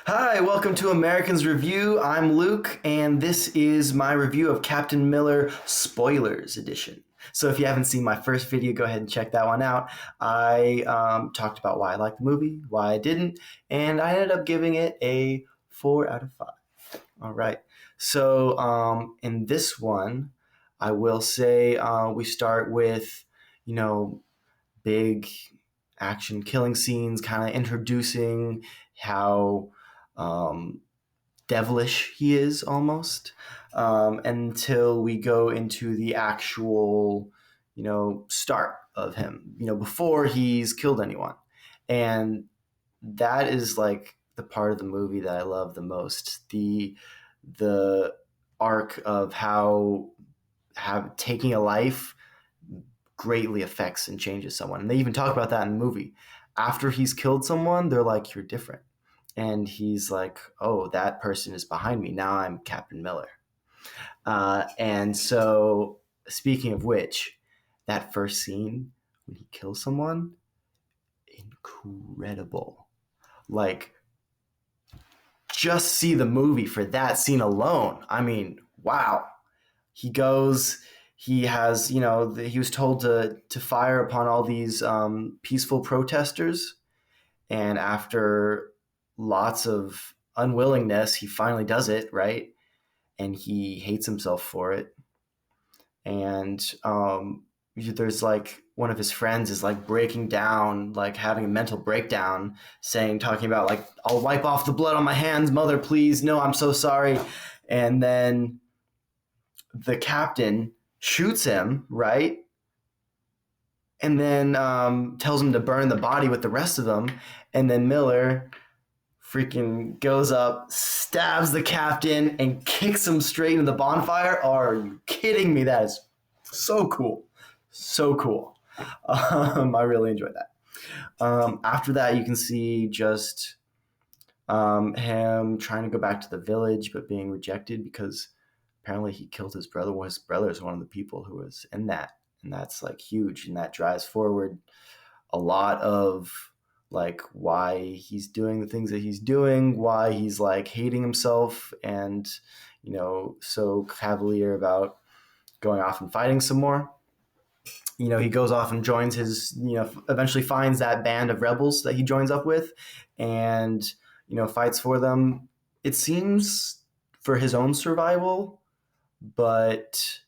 Hi, welcome to Americans Review. I'm Luke, and this is my review of Captain Miller Spoilers Edition. So if you haven't seen my first video, go ahead and check that one out. I talked about why I liked the movie, why I didn't, and I ended up giving it a 4 out of 5. All right. So in this one, I will say we start with, you know, big action killing scenes, kind of introducing how um, devilish he is almost, until we go into the actual, start of him, before he's killed anyone. And that is like the part of the movie that I love the most. The arc of how have taking a life greatly affects and changes someone. And they even talk about that in the movie. After he's killed someone, they're like, "You're different." And he's like, "Oh, that person is behind me. Now I'm Captain Miller." And so, speaking of which, that first scene when he kills someone, incredible. Like, just see the movie for that scene alone. I mean, wow. He goes, he has, he was told to fire upon all these peaceful protesters. And after lots of unwillingness, he finally does it, right? And he hates himself for it. And there's like one of his friends is like breaking down, like having a mental breakdown, talking about like, "I'll wipe off the blood on my hands, mother, please. No, I'm so sorry." And then the captain shoots him, right? And then tells him to burn the body with the rest of them. And then Miller freaking goes up, stabs the captain, and kicks him straight into the bonfire. Are you kidding me? That is so cool. So cool. I really enjoyed that. After that, you can see just him trying to go back to the village, but being rejected because apparently he killed his brother. Well, his brother is one of the people who was in that. And that's like huge. And that drives forward a lot of like why he's doing the things that he's doing, why he's like hating himself and, so cavalier about going off and fighting some more. He goes off and joins his, eventually finds that band of rebels that he joins up with and, fights for them. It seems for his own survival, but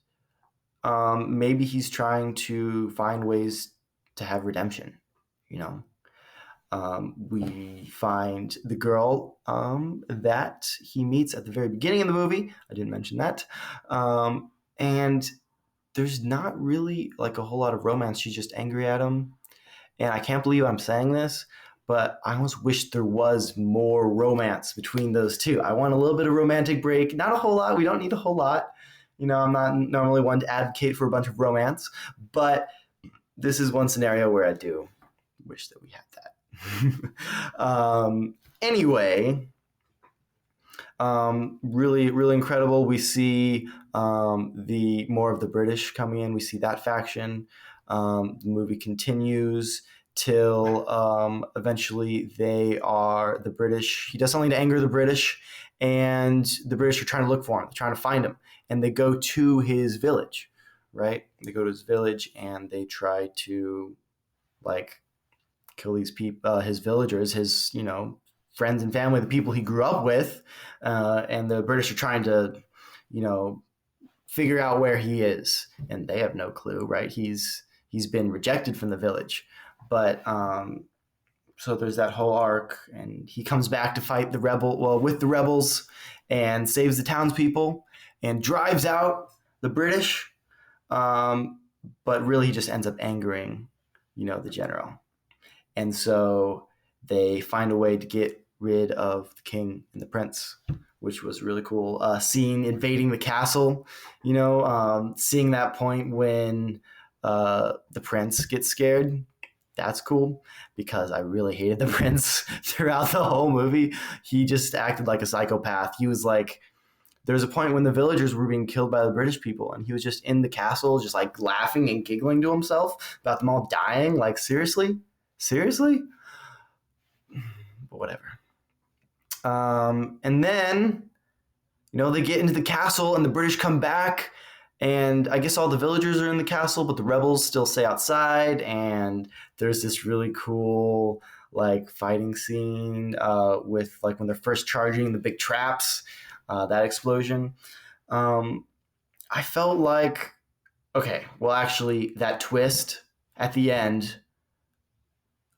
maybe he's trying to find ways to have redemption, you know. We find the girl that he meets at the very beginning of the movie. I didn't mention that. And there's not really like a whole lot of romance. She's just angry at him. And I can't believe I'm saying this, but I almost wish there was more romance between those two. I want a little bit of romantic break. Not a whole lot. We don't need a whole lot. I'm not normally one to advocate for a bunch of romance, but this is one scenario where I do wish that we had that. Anyway, really, really incredible. We see the more of the British coming in. We see that faction. The movie continues till eventually the British. He does something to anger the British, and the British are trying to look for him. They're trying to find him, and they go to his village. Right? They go to his village and they try to like kill these people, his villagers, his friends and family, the people he grew up with, and the British are trying to figure out where he is, and they have no clue. Right? He's been rejected from the village, but so there's that whole arc, and he comes back to fight with the rebels, and saves the townspeople, and drives out the British. But really, he just ends up angering, the general. And so they find a way to get rid of the king and the prince, which was really cool. Seeing invading the castle, seeing that point when the prince gets scared. That's cool because I really hated the prince throughout the whole movie. He just acted like a psychopath. He was like, there was a point when the villagers were being killed by the British people, and he was just in the castle, just like laughing and giggling to himself about them all dying. Like, seriously? Seriously? But whatever. And then, they get into the castle and the British come back. And I guess all the villagers are in the castle, but the rebels still stay outside. And there's this really cool, like, fighting scene with, like, when they're first charging the big traps, that explosion. Um, I felt like, okay, well, actually, that twist at the end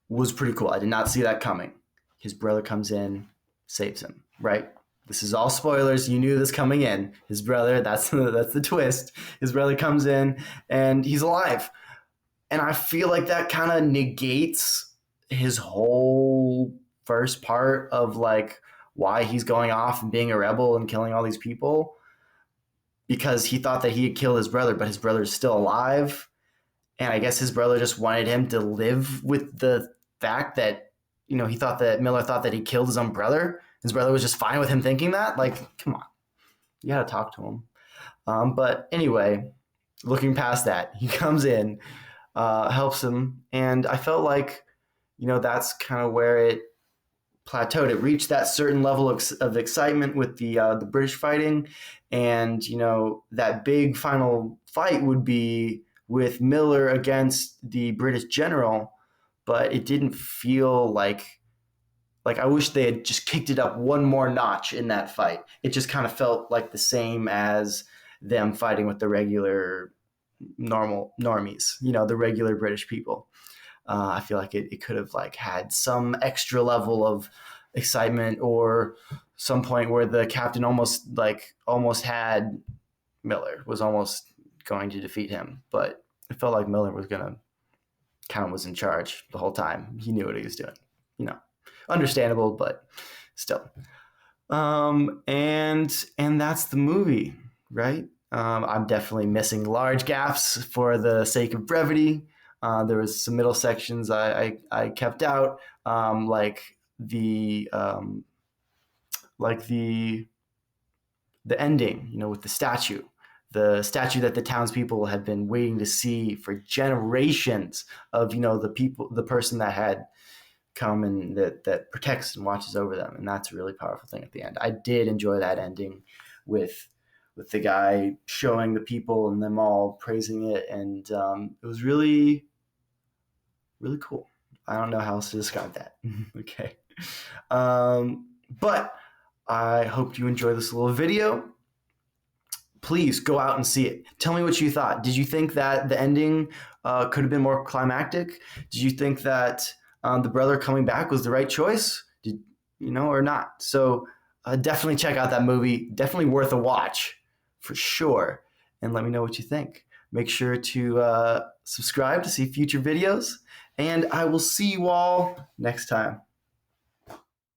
was pretty cool. I did not see that coming. His brother comes in, saves him, right? This is all spoilers. You knew this coming in. His brother, that's the twist. His brother comes in and he's alive. And I feel like that kind of negates his whole first part of like why he's going off and being a rebel and killing all these people, because he thought that he had killed his brother, but his brother is still alive. And I guess his brother just wanted him to live with the fact that, he thought that Miller thought that he killed his own brother. His brother was just fine with him thinking that. Like, come on, you got to talk to him. But anyway, looking past that, he comes in, helps him, and I felt like, that's kind of where it plateaued. It reached that certain level of excitement with the British fighting, and that big final fight would be with Miller against the British general, but it didn't feel like I wish they had just kicked it up one more notch in that fight. It just kind of felt like the same as them fighting with the regular normal normies, the regular British people. I feel like it could have like had some extra level of excitement, or some point where the captain almost had Miller, was almost going to defeat him, but it felt like Miller was in charge the whole time. He knew what he was doing, understandable, but still. And that's the movie, right? I'm definitely missing large gaps for the sake of brevity. There was some middle sections I kept out, like the ending, with the statue that the townspeople had been waiting to see for generations, of the person that had come and that protects and watches over them, and that's a really powerful thing at the end. I did enjoy that ending with the guy showing the people and them all praising it, and it was really, really cool. I don't know how else to describe that. Okay. But I hope you enjoy this little video. Please go out and see it. Tell me what you thought. Did you think that the ending could have been more climactic? Did you think that the brother coming back was the right choice? Or not? So definitely check out that movie. Definitely worth a watch for sure. And let me know what you think. Make sure to subscribe to see future videos. And I will see you all next time.